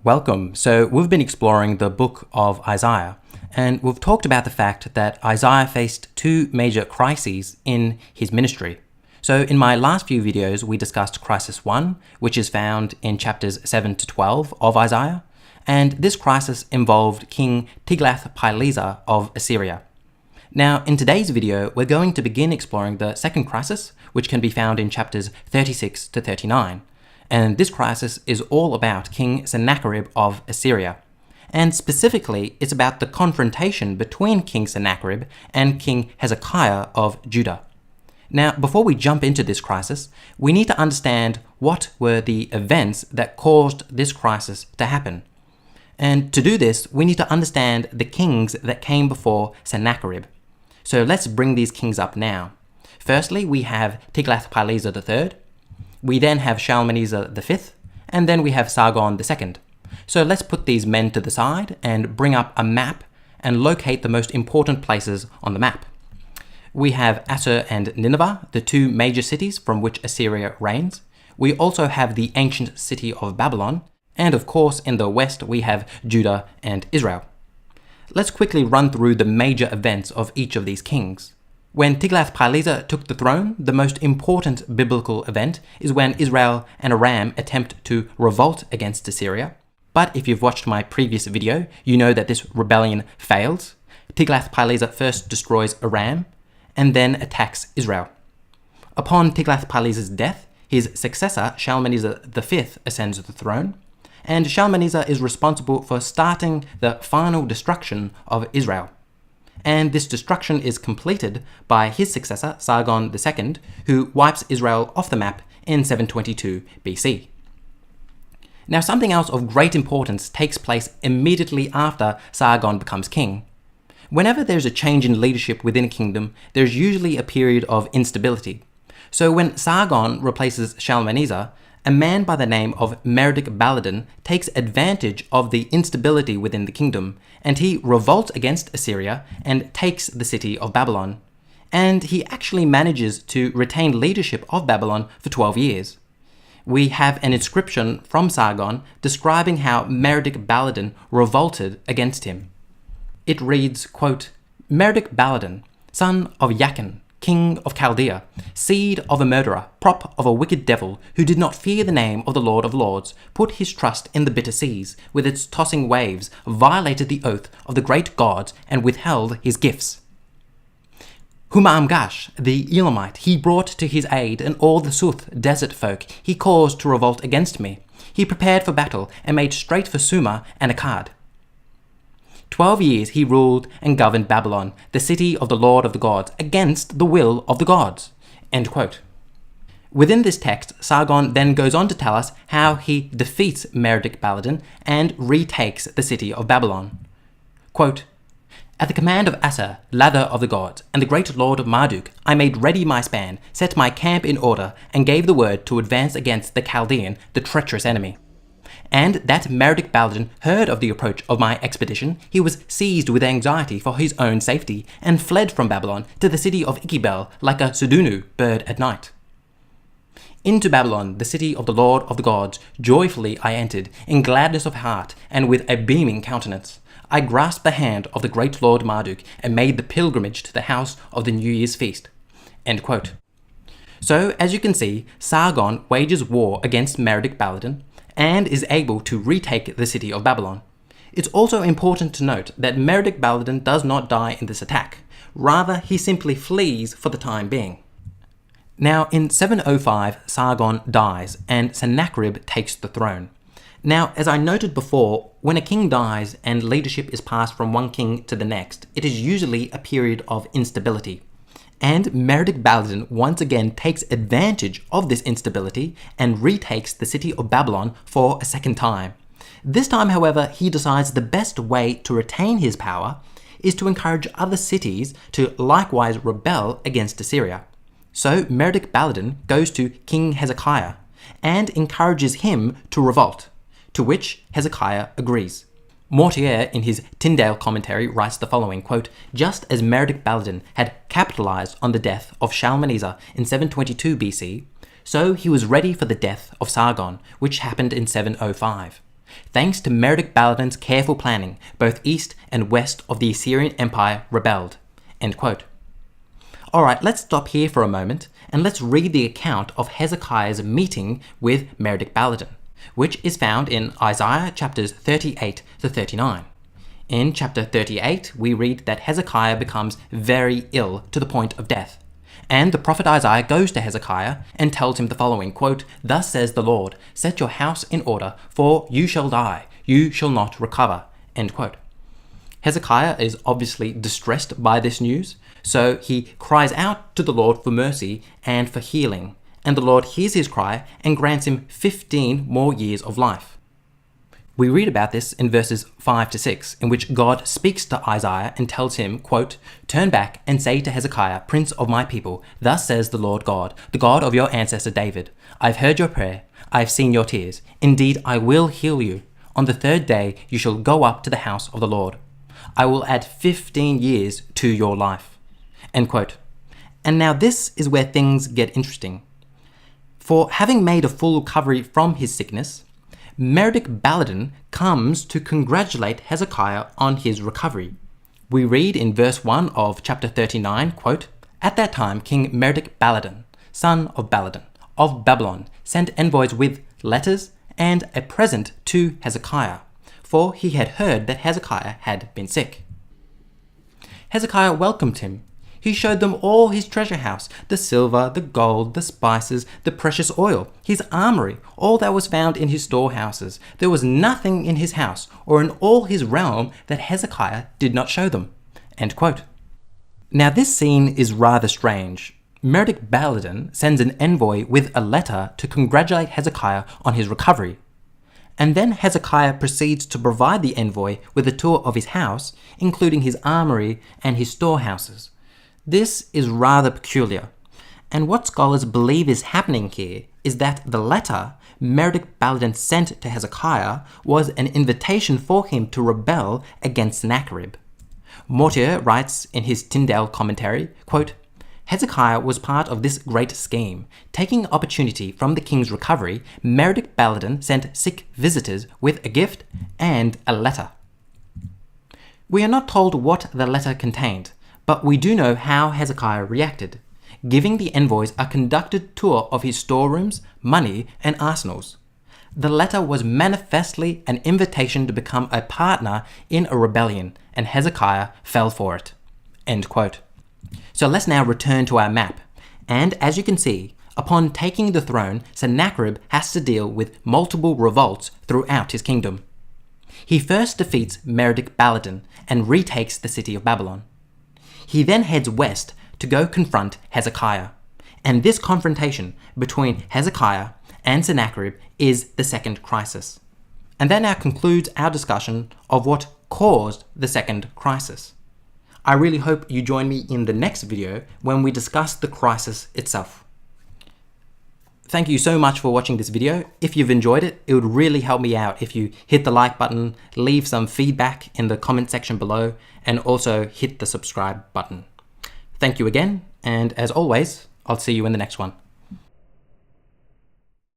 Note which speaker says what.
Speaker 1: Welcome. So we've been exploring the book of Isaiah, and we've talked about the fact that Isaiah faced two major crises in his ministry. So in my last few videos, we discussed crisis 1, which is found in chapters 7 to 12 of Isaiah, and this crisis involved King Tiglath-Pileser of Assyria. Now, in today's video, we're going to begin exploring the second crisis, which can be found in chapters 36 to 39. And this crisis is all about King Sennacherib of Assyria. And specifically, it's about the confrontation between King Sennacherib and King Hezekiah of Judah. Now, before we jump into this crisis, we need to understand what were the events that caused this crisis to happen. And to do this, we need to understand the kings that came before Sennacherib. So let's bring these kings up now. Firstly, we have Tiglath-Pileser III. We then have Shalmaneser V, and then we have Sargon II. So let's put these men to the side and bring up a map and locate the most important places on the map. We have Assur and Nineveh, the two major cities from which Assyria reigns. We also have the ancient city of Babylon, and of course in the west we have Judah and Israel. Let's quickly run through the major events of each of these kings. When Tiglath-Pileser took the throne, the most important biblical event is when Israel and Aram attempt to revolt against Assyria. But if you've watched my previous video, you know that this rebellion fails. Tiglath-Pileser first destroys Aram and then attacks Israel. Upon Tiglath-Pileser's death, his successor Shalmaneser V ascends the throne, and Shalmaneser is responsible for starting the final destruction of Israel. And this destruction is completed by his successor, Sargon II, who wipes Israel off the map in 722 BC. Now, something else of great importance takes place immediately after Sargon becomes king. Whenever there's a change in leadership within a kingdom, there's usually a period of instability. So when Sargon replaces Shalmaneser, a man by the name of Merodach-Baladan takes advantage of the instability within the kingdom, and he revolts against Assyria and takes the city of Babylon. And he actually manages to retain leadership of Babylon for 12 years. We have an inscription from Sargon describing how Merodach-Baladan revolted against him. It reads, quote, "Merodach-Baladan, son of Yakin, king of Chaldea, seed of a murderer, prop of a wicked devil, who did not fear the name of the Lord of Lords, put his trust in the bitter seas, with its tossing waves, violated the oath of the great gods, and withheld his gifts. Humam-Gash, the Elamite, he brought to his aid, and all the Suth desert folk he caused to revolt against me. He prepared for battle, and made straight for Sumer and Akkad. 12 years he ruled and governed Babylon, the city of the Lord of the gods, against the will of the gods." End quote. Within this text, Sargon then goes on to tell us how he defeats Merodach-Baladan and retakes the city of Babylon. Quote, "At the command of Assur, lather of the gods, and the great lord of Marduk, I made ready my span, set my camp in order, and gave the word to advance against the Chaldean, the treacherous enemy. And that Merodach-Baladan heard of the approach of my expedition, he was seized with anxiety for his own safety, and fled from Babylon to the city of Ikebel like a Sudunu bird at night. Into Babylon, the city of the Lord of the gods, joyfully I entered, in gladness of heart, and with a beaming countenance. I grasped the hand of the great Lord Marduk, and made the pilgrimage to the house of the New Year's feast." End quote. So, as you can see, Sargon wages war against Merodach-Baladan, and is able to retake the city of Babylon. It's also important to note that Merodach-Baladan does not die in this attack. Rather, he simply flees for the time being. Now, in 705, Sargon dies, and Sennacherib takes the throne. Now, as I noted before, when a king dies and leadership is passed from one king to the next, it is usually a period of instability. And Merodach-Baladan once again takes advantage of this instability and retakes the city of Babylon for a second time. This time, however, he decides the best way to retain his power is to encourage other cities to likewise rebel against Assyria. So Merodach-Baladan goes to King Hezekiah and encourages him to revolt, to which Hezekiah agrees. Mortier, in his Tyndale commentary, writes the following, quote, "Just as Merodach-Baladan had capitalized on the death of Shalmaneser in 722 BC, so he was ready for the death of Sargon, which happened in 705. Thanks to Merodach-Baladan's careful planning, both east and west of the Assyrian Empire rebelled. End quote. Alright, let's stop here for a moment and let's read the account of Hezekiah's meeting with Merodach-Baladan, which is found in Isaiah chapters 38 to 39. In chapter 38, we read that Hezekiah becomes very ill to the point of death. And the prophet Isaiah goes to Hezekiah and tells him the following, quote, "Thus says the Lord, set your house in order, for you shall die, you shall not recover." End quote. Hezekiah is obviously distressed by this news, so he cries out to the Lord for mercy and for healing, and the Lord hears his cry and grants him 15 more years of life. We read about this in verses 5 to 6, in which God speaks to Isaiah and tells him, quote, "Turn back and say to Hezekiah, prince of my people, thus says the Lord God, the God of your ancestor David, I've heard your prayer, I've seen your tears. Indeed, I will heal you. On the third day you shall go up to the house of the Lord. I will add 15 years to your life." End quote. And now this is where things get interesting. For having made a full recovery from his sickness, Merodach-Baladan comes to congratulate Hezekiah on his recovery. We read in verse 1 of chapter 39, quote, "At that time King Merodach-Baladan, son of Baladan, of Babylon, sent envoys with letters and a present to Hezekiah, for he had heard that Hezekiah had been sick. Hezekiah welcomed him. He showed them all his treasure house, the silver, the gold, the spices, the precious oil, his armory, all that was found in his storehouses. There was nothing in his house or in all his realm that Hezekiah did not show them." End quote. Now this scene is rather strange. Merodach-Baladan sends an envoy with a letter to congratulate Hezekiah on his recovery. And then Hezekiah proceeds to provide the envoy with a tour of his house, including his armory and his storehouses. This is rather peculiar, and what scholars believe is happening here is that the letter Merodach-Baladan sent to Hezekiah was an invitation for him to rebel against Sennacherib. Mortier writes in his Tyndale commentary, quote, "Hezekiah was part of this great scheme. Taking opportunity from the king's recovery, Merodach-Baladan sent sick visitors with a gift and a letter." We are not told what the letter contained, but we do know how Hezekiah reacted, giving the envoys a conducted tour of his storerooms, money, and arsenals. The letter was manifestly an invitation to become a partner in a rebellion, and Hezekiah fell for it. End quote. So let's now return to our map, and as you can see, upon taking the throne, Sennacherib has to deal with multiple revolts throughout his kingdom. He first defeats Merodach-Baladan and retakes the city of Babylon. He then heads west to go confront Hezekiah. And this confrontation between Hezekiah and Sennacherib is the second crisis. And that now concludes our discussion of what caused the second crisis. I really hope you join me in the next video when we discuss the crisis itself. Thank you so much for watching this video. If you've enjoyed it, it would really help me out if you hit the like button, leave some feedback in the comment section below, and also hit the subscribe button. Thank you again, and as always, I'll see you in the next one.